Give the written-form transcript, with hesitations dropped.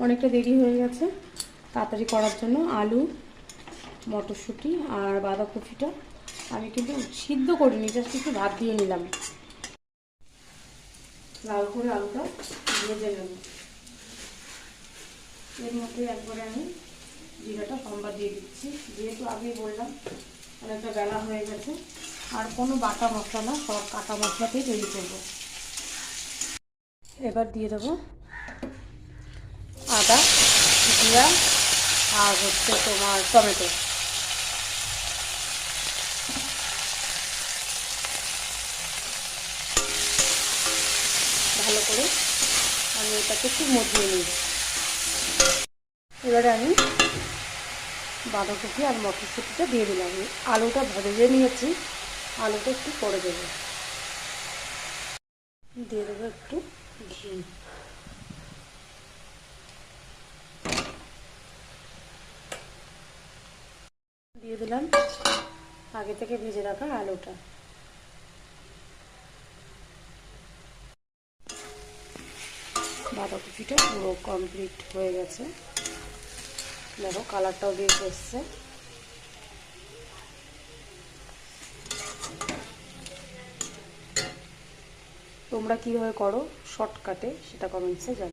অনেকটা দেরি হয়ে গেছে, তাড়াতাড়ি করার জন্য আলু, মটরশুঁটি আর বাঁধাকপিটা আমি কিন্তু সিদ্ধ করিনি, জাস্ট একটু ভাত দিয়ে নিলাম। লাল করে আলুটা ভেজে নেব। এর মধ্যে একবারে আমি জিরাটা সম্বাদ দিয়ে দিচ্ছি, যেহেতু আগেই বললাম অনেকটা বেলা হয়ে গেছে। আর কোনো বাটা মশলা না, সব কাটা মশলাতেই তৈরি করবো। এবার দিয়ে দেবো আদা, জিরা আর হচ্ছে তোমার টমেটো। ভালো করে আমি এটাকে একটু মজিয়ে নিই। এবারে আমি বাঁধাকপি আর মটরশুঁটিটা দিয়ে দিলাম। আলুটা ভেজে নিয়েছি, আলুটা একটু করে দেবো। দিয়ে দেবো একটু ঘি। দিয়ে দিলাম আগে থেকে ভেজে রাখা আলুটা। বাঁধাকপিটা পুরো কমপ্লিট হয়ে গেছে, দেখো কালারটাও বেশ এসছে। তোমরা কীভাবে করো শর্টকাটে সেটা কমেন্টসে জানাও।